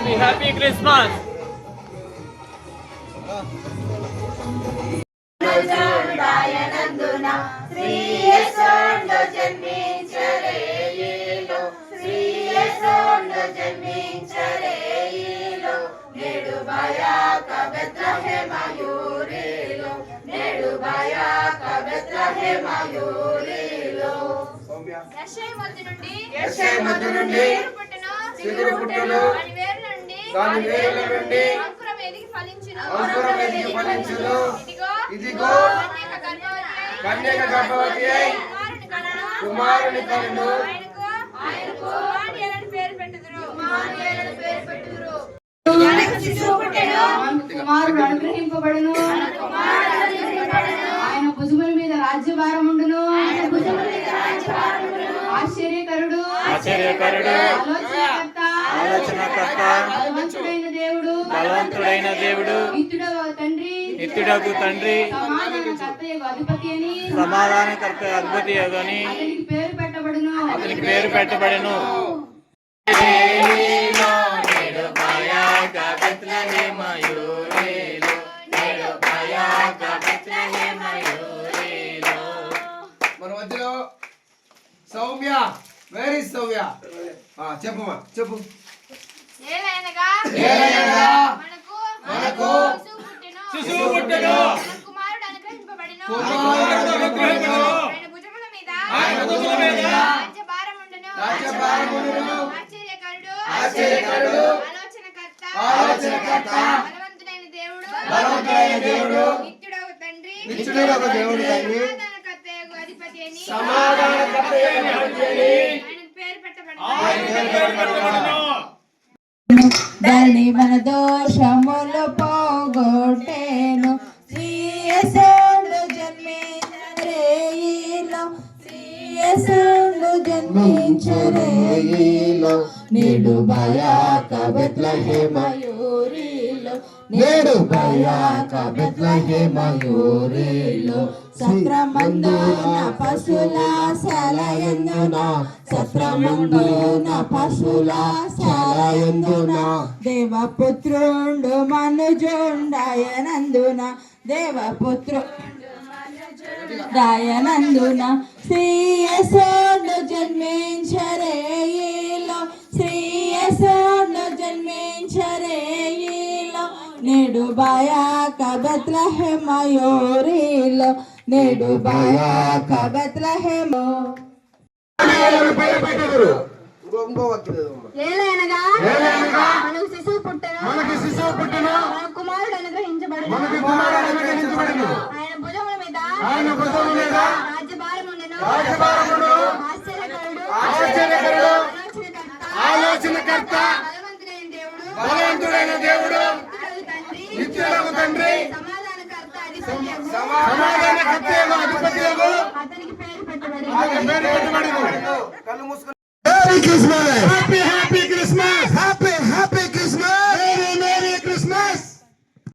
Happy Christmas. ఇదిగో కన్యక గర్భవతి అయి కుమారుని కనును కుమారుడు అనుగ్రహింపబడును. ఆయన భుజముల మీద రాజ్యభారం ఉండును. ఆశ్చర్యకరుడు ఆలోచనకర్త బలవంతుడైన దేవుడు నిత్యుడగు తండ్రి సమాధానకర్త అధిపతి అని అతనికి పేరు పెట్టబడును. మన మధ్యలో సౌమ్య, వెరీ సౌమ్య, చెప్పమ్మా చెప్పు. మనకు శిశువు పుట్టెను, కుమారుడు అనుగ్రహింపబడెను, ఆయన భుజముల మీద రాజ్యభారముండును. ఆశ్చర్యకరుడు ఆలోచనకర్త బలవంతుడైన దేవుడు నిత్యుడగు దేవుడు తండ్రి సమాధానకర్తయగు అధిపతి దాన్ని మన దోషములు పోగొట్టేను. శ్రీయేసుడు జన్మించరేయిలో నేడు బయాక బెత్లెహేమయూరిలో సత్రమందున పశుల శాలయందున దేవపుత్రుండు మనుజుండాయనందున దాయనందున శ్రీయేసుడు జన్మించరేయిలో నేడు బయాక బెత్లెహేమయూరిలో ఏలైనగా మనకు శిశువు పుట్టెను, కుమారుడు అనుగ్రహించబడెను, ఆయన భుజముల మీద రాజ్యభారముండును. ఆశ్చర్యకరుడు ఆలోచనకర్త బలవంతుడైన దేవుడు నిత్యుడగు తండ్రి సమాధానకర్తయగు అధిపతి అతనికి పేరు పెట్టబడెను. కళ్ళు మూసుకుని హ్యాపీ క్రిస్మస్.